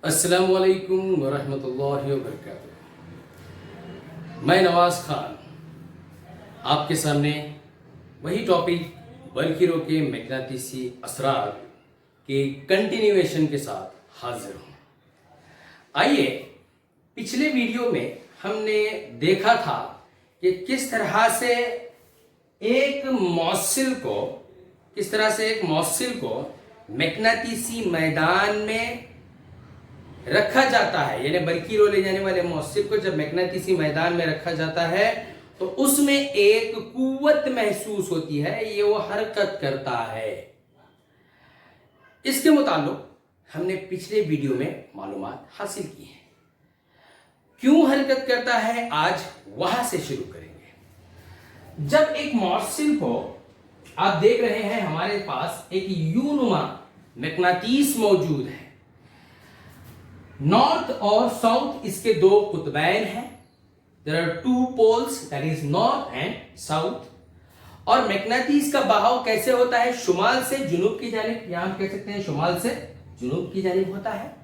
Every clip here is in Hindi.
अस्सलामुअलैकुम वरहमतुल्लाहि वबरकातुहू। मैं नवाज़ खान आपके सामने वही टॉपिक बरकीरों के मकनातीसी असरार के कंटिन्यूएशन के साथ हाजिर हूँ। आइए, पिछले वीडियो में हमने देखा था कि किस तरह से एक मौसिल को मकनातीसी मैदान में रखा जाता है, यानी बरकीरों ले जाने वाले मौसिल को जब मकनातीसी मैदान में रखा जाता है तो उसमें एक कुव्वत महसूस होती है, ये वो हरकत करता है। इसके मुताल्लिक हमने पिछले वीडियो में मालूमात हासिल की है। क्यों हरकत करता है, आज वहां से शुरू करेंगे। जब एक मौसिल को आप देख रहे हैं, हमारे पास एक यूनुमा मकनातीस मौजूद है। नॉर्थ और साउथ इसके दो कुतबैन हैं। There are two poles, that is north and south. और मकनातीस का बहाव कैसे होता है, शुमाल से जुनूब की जानिब, यहां हम कह सकते हैं शुमाल से जुनूब की जानिब होता है।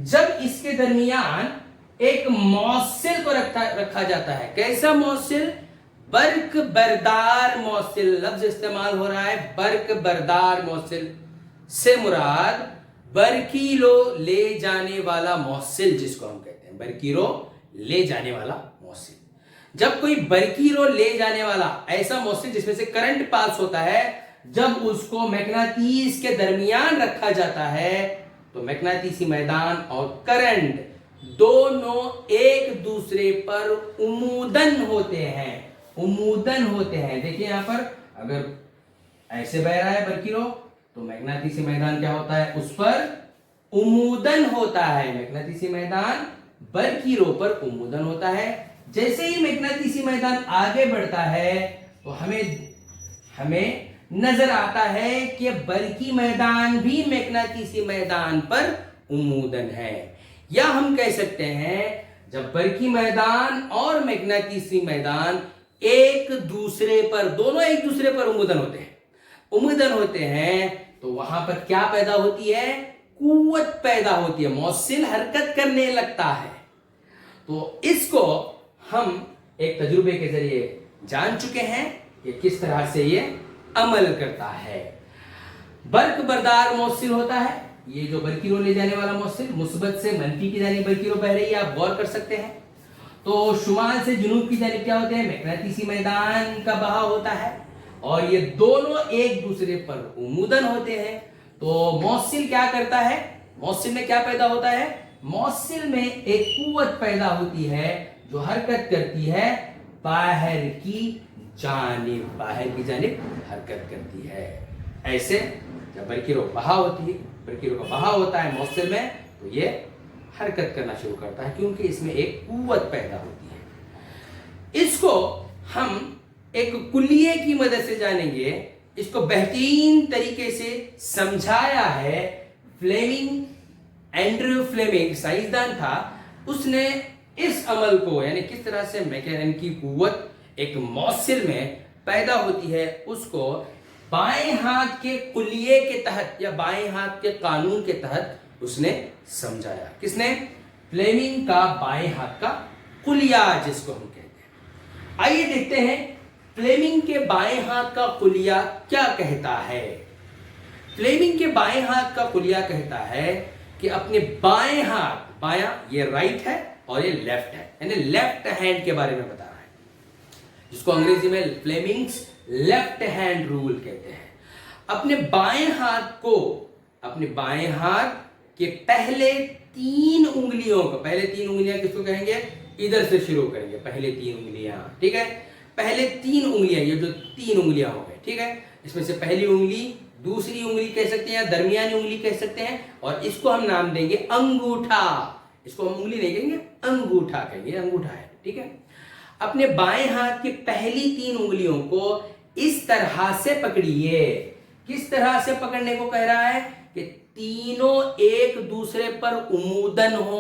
जब इसके दरमियान एक मौसिल को रखा जाता है, कैसा मौसिल, बर्क बरदार मौसिल लफ्ज इस्तेमाल हो रहा है। बर्क बरदार मौसिल से मुराद बरकीरो ले जाने वाला मौसिल, जिसको हम कहते हैं बरकीरो ले जाने वाला मौसिल। जब कोई बरकीरो ले जाने वाला ऐसा मौसिल जिसमें से करंट पास होता है, जब उसको मकनातीस के दरमियान रखा जाता है तो मकनातीसी मैदान और करंट दोनों एक दूसरे पर उमूदन होते हैं। देखिए यहां पर अगर ऐसे बह रहा है बरकीरो तो मकनातीसी मैदान क्या होता है, उस पर उमूदन होता है। मकनातीसी मैदान बरकीरों पर उमूदन होता है। जैसे ही मकनातीसी मैदान आगे बढ़ता है तो हमें नजर आता है कि बरकी मैदान भी मकनातीसी मैदान पर उमूदन है। या हम कह सकते हैं जब बरकी मैदान और मकनातीसी मैदान दोनों एक दूसरे पर उमूदन होते हैं तो वहां पर क्या पैदा होती है, कुव्वत पैदा होती है, मौसिल हरकत करने लगता है। तो इसको हम एक तजुर्बे के जरिए जान चुके हैं कि किस तरह से ये अमल करता है। बर्क बरदार मौसिल होता है, ये जो बरकीरों ले जाने वाला मौसिल मुस्बत से मनफी की जानिब बरकीरों बह रही है, आप गौर कर सकते हैं। तो शुमाल से जुनूब की जानिब क्या होते हैं, मकनातीसी मैदान का बहाव होता है और ये दोनों एक दूसरे पर उमूदन होते हैं। तो मौसिल क्या करता है, मौसिल में क्या पैदा होता है, मौसिल में एक कुव्वत पैदा होती है जो हरकत करती है बाहर की जानिब हरकत करती है। ऐसे जब बरकीरों का बहाव होता है मौसिल में तो ये हरकत करना शुरू करता है, क्योंकि इसमें एक कुव्वत पैदा होती है। इसको हम एक कुल्लिये की मदद से जानेंगे। इसको बेहतरीन तरीके से समझाया है एंड्रयू फ्लेमिंग, साइंसदान था। उसने इस अमल को, यानी किस तरह से मैकेनिकल की कुव्वत एक मौसिल में पैदा होती है, उसको बाएं हाथ के कुल्लिये के तहत या बाएं हाथ के कानून के तहत उसने समझाया। किसने, फ्लेमिंग का बाएं हाथ का कुलिया जिसको हम कहते हैं। आइए देखते हैं फ्लेमिंग के बाएं हाथ का कुलिया क्या कहता है। फ्लेमिंग के बाएं हाथ का कुलिया कहता है कि अपने बाएं हाथ, बायां ये राइट है और ये लेफ्ट है, यानी लेफ्ट हैंड के बारे में बता रहा है, जिसको अंग्रेजी में फ्लेमिंग्स लेफ्ट हैंड रूल कहते हैं। अपने बाएं हाथ के पहले तीन उंगलियां किसको कहेंगे, इधर से शुरू करेंगे, पहले तीन उंगलियां, ठीक है। पहले तीन उंगलियां, ये जो तीन उंगलियां हो गए, ठीक है, इसमें से पहली उंगली, दूसरी उंगली कह सकते हैं या दरमियानी उंगली कह सकते हैं, और इसको हम नाम देंगे अंगूठा। इसको हम उंगली नहीं कहेंगे, अंगूठा कहेंगे, अंगूठा है, ठीक है। अपने बाएं हाथ की पहली तीन उंगलियों को इस तरह से पकड़िए। किस तरह से पकड़ने को कह रहा है कि तीनों एक दूसरे पर उमूदन हो।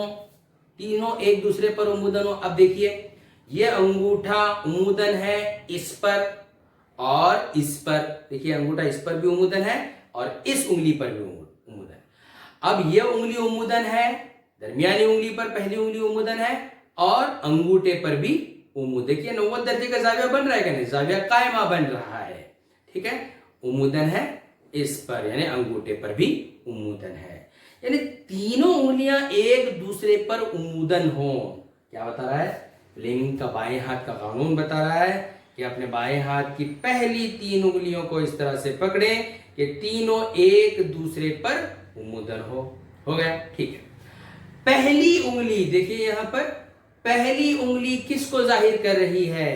अब देखिए, ये अंगूठा उमूदन है इस पर और इस पर, देखिए अंगूठा इस पर भी उमूदन है और इस उंगली पर भी उमूदन। अब ये उंगली उमूदन है दरमियानी उंगली पर पहली उंगली उम्मुदन है और अंगूठे पर भी उम्मुदन। देखिए 90 दर्जे का जाविया बन रहा है कि नहीं, जाविया कायमा बन रहा है, ठीक है। उम्मुदन है इस पर, यानी अंगूठे पर भी उम्मुदन है, यानी तीनों उंगलियां एक दूसरे पर उम्मुदन हो। क्या बता रहा है, फ्लेमिंग का बाएं हाथ का कानून बता रहा है कि अपने बाएं हाथ की पहली 3 उंगलियों को इस तरह से पकड़ें कि तीनों एक दूसरे पर उम्मुदन हो गया, ठीक है। पहली उंगली देखिए यहां पर, पहली उंगली किसको जाहिर कर रही है,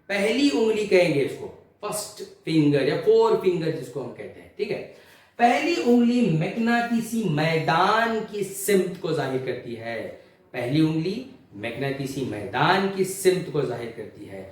पहली उंगली कहेंगे इसको, फर्स्ट फिंगर या 4 फिंगर जिसको हम कहते हैं, ठीक है। पहली उंगली मैग्नेटिसी मैदान की सिमत को जाहिर करती है, पहली उंगली मैग्नेटिसी मैदान की सिमत को जाहिर करती है।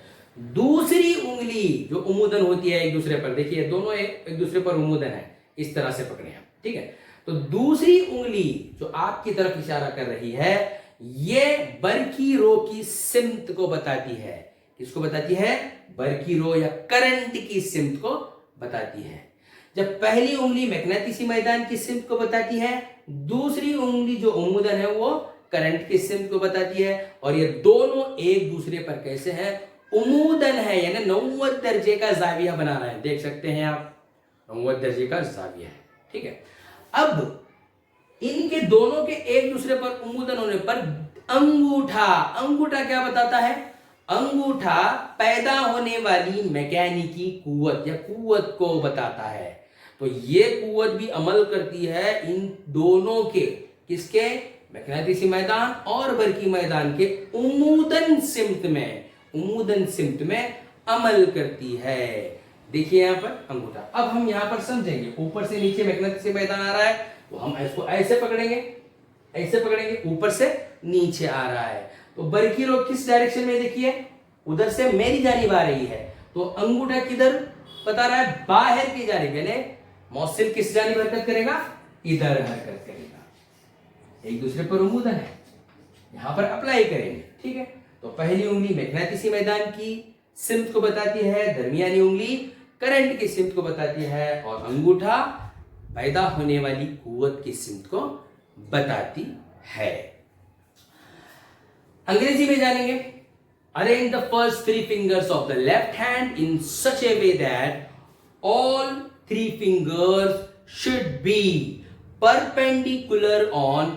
दूसरी उंगली जो उम्मुदन होती है एक दूसरे पर, देखिए दोनों एक दूसरे पर उम्मुदन है, इस तरह से पकड़े हम, ठीक है। तो दूसरी उंगली जो आपकी तरफ इशारा कर रही है, ये बरकी रो की सिमत को बताती है। किसको बताती है, बरकी रो या करंट की सिमत को बताती है। जब पहली उंगली मैग्नेटिसी मैदान की सिमत को बताती है, दूसरी उंगली जो उम्मुदन है वो करंट की सिमत को बताती है, और ये दोनों एक दूसरे पर कैसे हैं, उम्मुदन है, यानी 90 दर्जे का जाविया बना रहा है। देख सकते हैं आप, 90 दर्जे का जाविया है, ठीक है। अब इनके दोनों के एक दूसरे पर उम्मुदन होने पर अंगूठा, अंगूठा क्या बताता है, अंगूठा पैदा होने वाली मैकेनिकी कुव्वत या कुव्वत को बताता है। तो ये कुव्वत भी अमल करती है इन दोनों के, किसके, मैग्नेटिसी मैदान और बरकी मैदान के उम्मुदन सिमत में, उम्मुदन सिमत में अमल करती है। देखिए यहां पर अंगूठा। अब हम यहां पर समझेंगे, ऊपर से नीचे मैग्नेटिसी मैदान आ रहा है तो हम इसको ऐसे पकड़ेंगे, ऐसे पकड़ेंगे, ऊपर से नीचे आ रहा है तो बरकी रो किस डायरेक्शन में, देखिए उधर से मेरी जानिब आ रही है, तो अंगूठा किधर बता रहा है, बाहर की जानिब, यानी मौसिल किस जानिब हरकत करेगा, इधर हरकत करेगा। एक दूसरे पर उम्मुदन है, यहां पर अप्लाई करेंगे, ठीक है। तो पहली उंगली मैग्नेटिसी मैदान की सिमत को बताती है, दरमियानी उंगली करंट की सिमत को बताती है, और अंगूठा पैदा होने वाली कुव्वत की सिमत को बताती है। अंग्रेजी में जानेंगे। Arrange the first 3 fingers of the left hand in such a way that all 3 fingers should be perpendicular on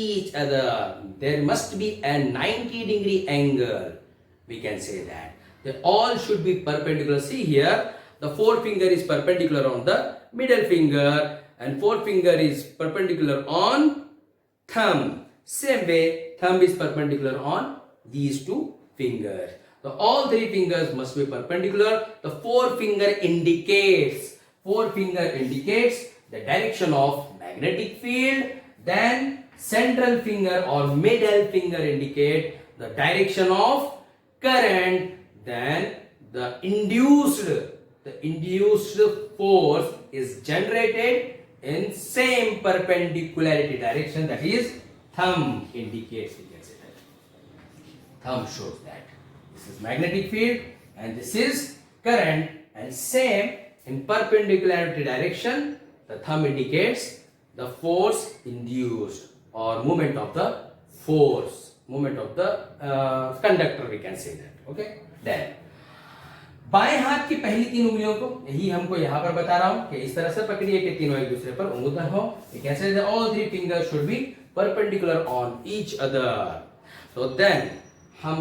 each other. There must be a 90-degree angle. We can say that. They all should be perpendicular. See here, the 4th finger is perpendicular on the middle finger and 4th finger is perpendicular on thumb. Same way, thumb is perpendicular on these 2 fingers. So all 3 fingers must be perpendicular. The 4th finger indicates, 4th finger indicates the direction of magnetic field. Then central finger or middle finger indicate the direction of current. Then the induced force is generated in same perpendicularity direction, that is thumb indicates, we can say that. Thumb shows that this is magnetic field and this is current, and same in perpendicularity direction the thumb indicates the force induced or movement of the force, movement of the conductor, we can say that. Okay, then बाएं हाथ की पहली 3 उंगलियों को, यही हमको यहां पर बता रहा हूं कि इस तरह से पकड़िए कि तीनों एक दूसरे पर उम्मुदन हो। We can say that all 3 fingers should be perpendicular on each other. So then हम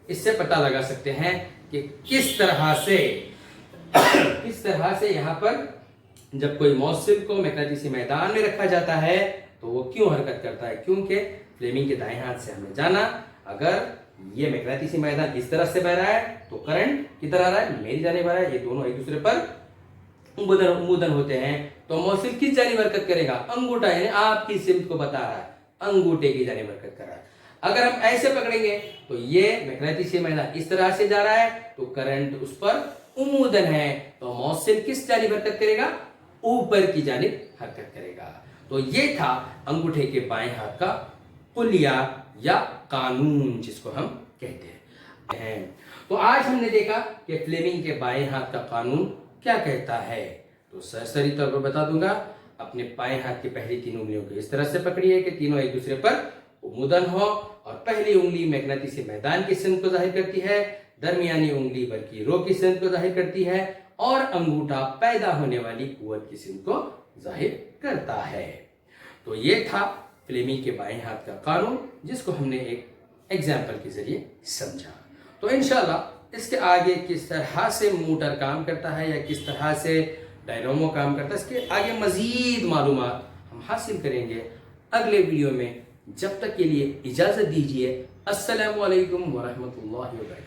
इससे पता लगा सकते हैं कि किस तरह से यहां पर जब कोई मौसिल को मैग्नेटिसी मैदान में रखा जाता है तो वो क्यों हरकत करता है, क्योंकि फ्लेमिंग के दाएं हाथ से हमने जाना, अगर ये मैग्नेटिसी मैदान इस तरह से बह रहा है तो करंट किधर आ रहा है, मेरी जानिब आ रहा है, ये दोनों एक दूसरे पर उम्मुदन होते हैं, तो मौसिल किस जानिब हरकत करेगा, अंगूठा, यानी आपकी सिमत को बता रहा है, अंगूठे की जानिब हरकत कर रहा है। अगर हम ऐसे पकड़ेंगे तो ये मैग्नेटिसी मैदान इस तरह से जा रहा है तो करंट उस पर उम्मुदन है, तो मौसिल किस जानिब हरकत करेगा, ऊपर की जानिब हरकत करेगा। तो ये था अंगूठे के बाएं हाथ का पुलिया या कानून जिसको हम कहते हैं। तो आज हमने देखा कि फ्लेमिंग के बाएं हाथ का कानून क्या कहता है। तो सरसरी तौर पर बता दूंगा, अपने बाएं हाथ की पहली 3 उंगलियों को इस तरह से पकड़िए कि तीनों एक दूसरे पर मुदन हो, और पहली उंगली मैग्नेटिसी मैदान की स्ट्रेंथ को जाहिर करती है, दरमियानी उंगली बल्कि रो की स्ट्रेंथ को जाहिर करती है, और अंगूठा पैदा होने वाली कुव्वत की स्ट्रेंथ को जाहिर करता है। तो ये था फ्लेमिंग के बाएं हाथ का कानून, जिसको हमने एक एग्जाम्पल के जरिए समझा। तो इंशाल्लाह इसके आगे किस तरह से मोटर काम करता है या किस तरह से डायनामो काम करता है, इसके आगे मजीद मालूमात हम हासिल करेंगे अगले वीडियो में। जब तक के लिए इजाज़त दीजिए। अस्सलामु अलैकुम वरहमतुल्लाहि वबरकातुहू।